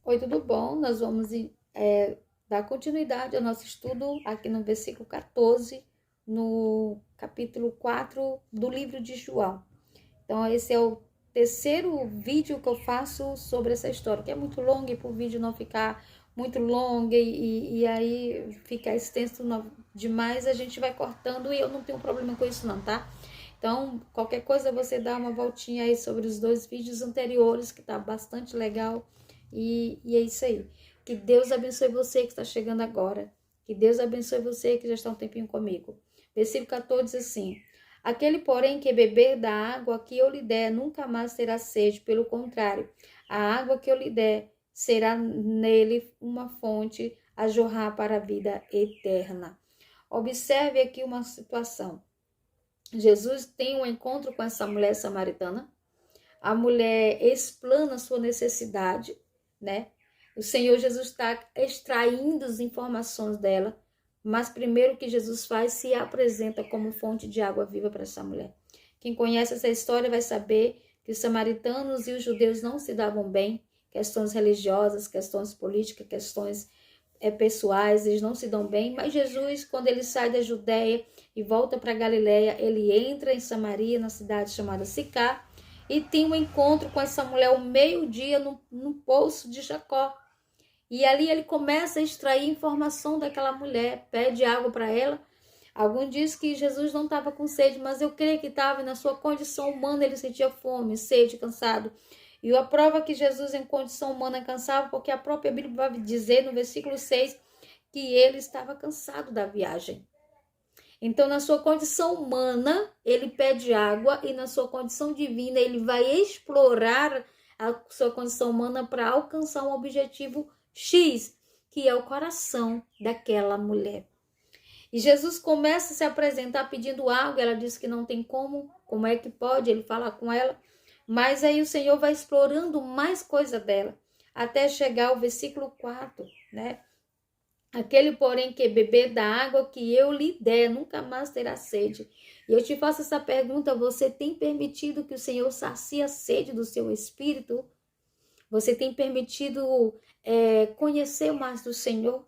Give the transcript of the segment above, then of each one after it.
Oi, tudo bom? Nós vamos dar continuidade ao nosso estudo aqui no versículo 14, no capítulo 4 do livro de João. Então, esse é o terceiro vídeo que eu faço sobre essa história, que é muito longa e para o vídeo não ficar muito longo e aí ficar extenso demais, a gente vai cortando e eu não tenho problema com isso não, tá? Então, qualquer coisa você dá uma voltinha aí sobre os dois vídeos anteriores, que tá bastante legal. E é isso aí. Que Deus abençoe você que está chegando agora. Que Deus abençoe você que já está um tempinho comigo. Versículo 14 diz assim: Aquele, porém, que beber da água que eu lhe der, nunca mais terá sede. Pelo contrário, a água que eu lhe der será nele uma fonte a jorrar para a vida eterna. Observe aqui uma situação. Jesus tem um encontro com essa mulher samaritana. A mulher explana sua necessidade, né? O Senhor Jesus está extraindo as informações dela, mas primeiro que Jesus faz, se apresenta como fonte de água viva para essa mulher. Quem conhece essa história vai saber que os samaritanos e os judeus não se davam bem, questões religiosas, questões políticas, questões pessoais, eles não se dão bem, mas Jesus, quando ele sai da Judéia e volta para Galiléia, ele entra em Samaria, na cidade chamada Sicar, e tem um encontro com essa mulher ao meio-dia no poço de Jacó. E ali ele começa a extrair informação daquela mulher, pede água para ela. Alguns dizem que Jesus não estava com sede, mas eu creio que estava, e na sua condição humana ele sentia fome, sede, cansado. E a prova que Jesus em condição humana cansava, porque a própria Bíblia vai dizer no versículo 6 que ele estava cansado da viagem. Então, na sua condição humana, ele pede água, e na sua condição divina, ele vai explorar a sua condição humana para alcançar um objetivo X, que é o coração daquela mulher. E Jesus começa a se apresentar pedindo água, ela diz que não tem como é que pode ele falar com ela, mas aí o Senhor vai explorando mais coisa dela, até chegar ao versículo 4, né? Aquele, porém, que beber da água que eu lhe der, nunca mais terá sede. E eu te faço essa pergunta: você tem permitido que o Senhor sacie a sede do seu espírito? Você tem permitido conhecer mais do Senhor?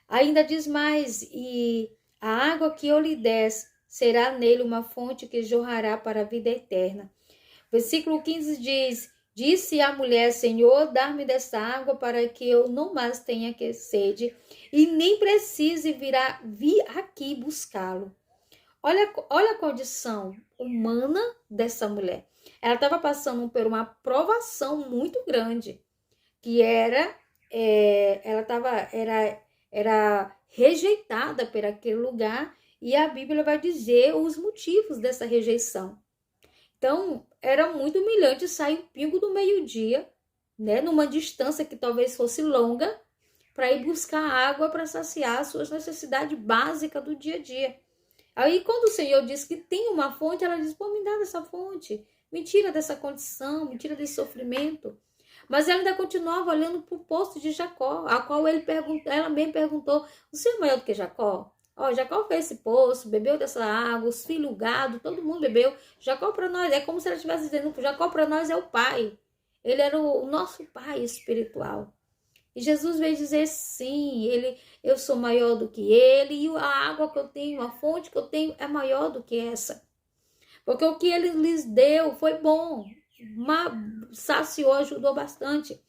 Ainda diz mais: e a água que eu lhe der será nele uma fonte que jorrará para a vida eterna. Versículo 15 diz: Disse a mulher: Senhor, dá-me dessa água para que eu não mais tenha sede e nem precise vir aqui buscá-lo. Olha a condição humana dessa mulher. Ela estava passando por uma provação muito grande, que era rejeitada por aquele lugar, e a Bíblia vai dizer os motivos dessa rejeição. Então, era muito humilhante sair um pingo do meio-dia, né, numa distância que talvez fosse longa, para ir buscar água para saciar as suas necessidades básicas do dia a dia. Aí, quando o Senhor diz que tem uma fonte, ela diz: pô, me dá dessa fonte, me tira dessa condição, me tira desse sofrimento. Mas ela ainda continuava olhando para o poço de Jacó, a qual ela mesma perguntou: você é maior do que Jacó? Ó, Jacó fez esse poço, bebeu dessa água, os filhos, o gado, todo mundo bebeu. Jacó para nós, é como se ela estivesse dizendo: Jacó para nós é o pai. Ele era o nosso pai espiritual. E Jesus veio dizer: sim, eu sou maior do que ele, e a água que eu tenho, a fonte que eu tenho é maior do que essa. Porque o que ele lhes deu foi bom, saciou, ajudou bastante.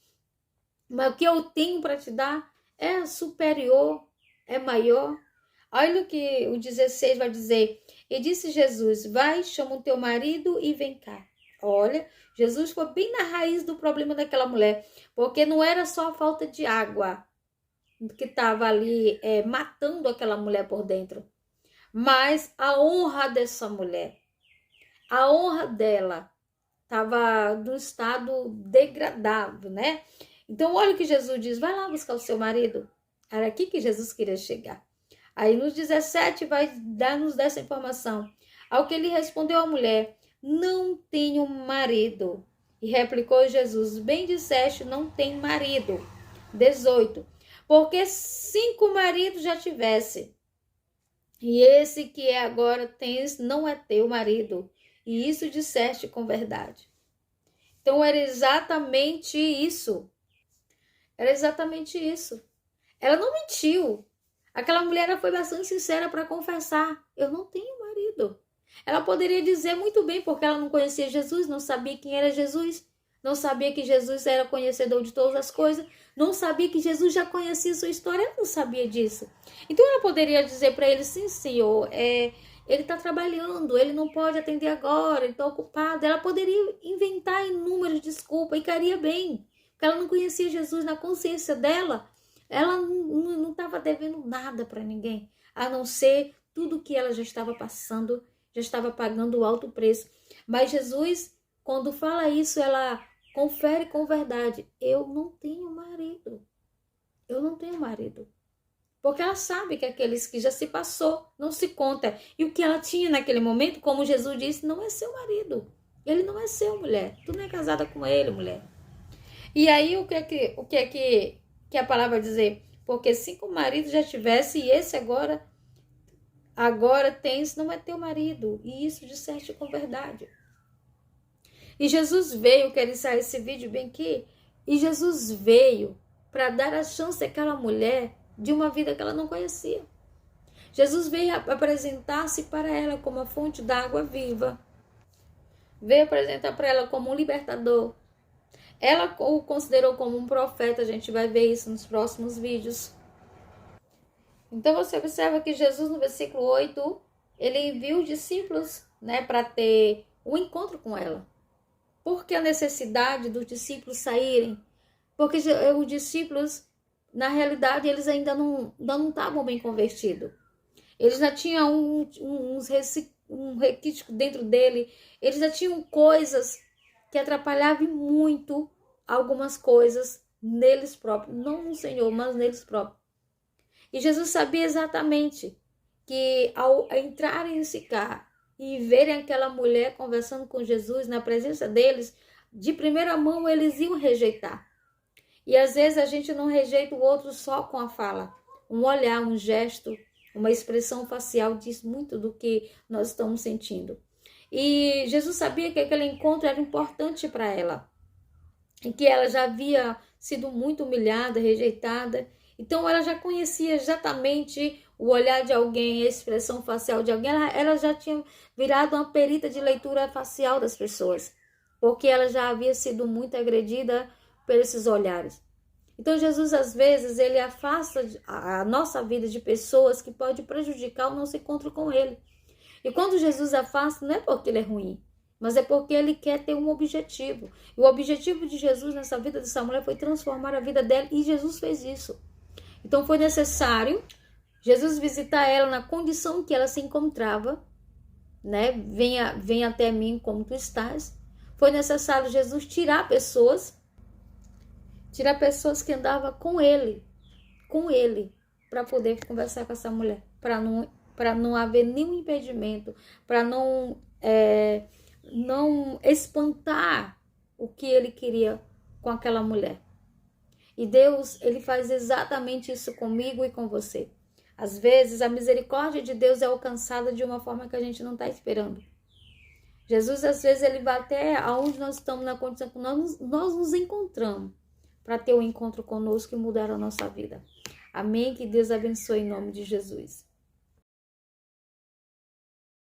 Mas o que eu tenho para te dar é superior, é maior. Olha o que o 16 vai dizer. E disse Jesus: vai, chama o teu marido e vem cá. Olha, Jesus foi bem na raiz do problema daquela mulher, porque não era só a falta de água que estava ali matando aquela mulher por dentro, mas a honra dessa mulher, a honra dela estava num estado degradado, né? Então, olha o que Jesus diz: vai lá buscar o seu marido. Era aqui que Jesus queria chegar. Aí no 17 vai dar-nos dessa informação. Ao que ele respondeu a mulher: não tenho marido. E replicou Jesus: bem disseste, não tem marido. 18. Porque 5 maridos já tivesse, e esse que agora tens não é teu marido. E isso disseste com verdade. Então era exatamente isso. Era exatamente isso. Ela não mentiu. Aquela mulher ela foi bastante sincera para confessar: eu não tenho marido. Ela poderia dizer muito bem, porque ela não conhecia Jesus, não sabia quem era Jesus, não sabia que Jesus era conhecedor de todas as coisas, não sabia que Jesus já conhecia sua história, ela não sabia disso. Então ela poderia dizer para ele: sim, senhor, ele está trabalhando, ele não pode atender agora, ele está ocupado. Ela poderia inventar inúmeras desculpas e cairia bem, porque ela não conhecia Jesus. Na consciência dela, ela não estava devendo nada para ninguém, a não ser tudo que ela já estava passando, já estava pagando o alto preço. Mas Jesus, quando fala isso, ela confere com verdade: eu não tenho marido. Eu não tenho marido. Porque ela sabe que aqueles que já se passou não se conta. E o que ela tinha naquele momento, como Jesus disse, não é seu marido. Ele não é seu, mulher. Tu não é casada com ele, mulher. E aí o que é que a palavra vai dizer? Porque 5 maridos já tivesse e esse agora tens, não é teu marido. E isso disseste com verdade. E Jesus veio, quero encerrar esse vídeo bem aqui, e Jesus veio para dar a chance àquela mulher de uma vida que ela não conhecia. Jesus veio apresentar-se para ela como a fonte da água viva. Veio apresentar para ela como um libertador. Ela o considerou como um profeta, a gente vai ver isso nos próximos vídeos. Então você observa que Jesus, no versículo 8, ele enviou os discípulos, para ter um encontro com ela. Por que a necessidade dos discípulos saírem? Porque os discípulos, na realidade, eles ainda não estavam bem convertidos. Eles já tinham um requisito dentro dele. Eles já tinham coisas que atrapalhavam muito algumas coisas neles próprios. Não no Senhor, mas neles próprios. E Jesus sabia exatamente que ao entrarem nesse carro e verem aquela mulher conversando com Jesus na presença deles, de primeira mão eles iam rejeitar. E às vezes a gente não rejeita o outro só com a fala. Um olhar, um gesto, uma expressão facial diz muito do que nós estamos sentindo. E Jesus sabia que aquele encontro era importante para ela. E que ela já havia sido muito humilhada, rejeitada. Então ela já conhecia exatamente o olhar de alguém, a expressão facial de alguém. Ela já tinha virado uma perita de leitura facial das pessoas. Porque ela já havia sido muito agredida por esses olhares. Então Jesus, às vezes, ele afasta a nossa vida de pessoas que podem prejudicar o nosso encontro com ele. E quando Jesus afasta, não é porque ele é ruim, mas é porque ele quer ter um objetivo. E o objetivo de Jesus nessa vida dessa mulher foi transformar a vida dela, e Jesus fez isso. Então foi necessário Jesus visitar ela na condição que ela se encontrava, venha até mim como tu estás. Foi necessário Jesus tirar pessoas que andavam com ele, para poder conversar com essa mulher, para não haver nenhum impedimento, para não espantar o que ele queria com aquela mulher. E Deus, ele faz exatamente isso comigo e com você. Às vezes, a misericórdia de Deus é alcançada de uma forma que a gente não está esperando. Jesus, às vezes, ele vai até aonde nós estamos, na condição que nós nos encontramos, para ter um encontro conosco e mudar a nossa vida. Amém? Que Deus abençoe em nome de Jesus.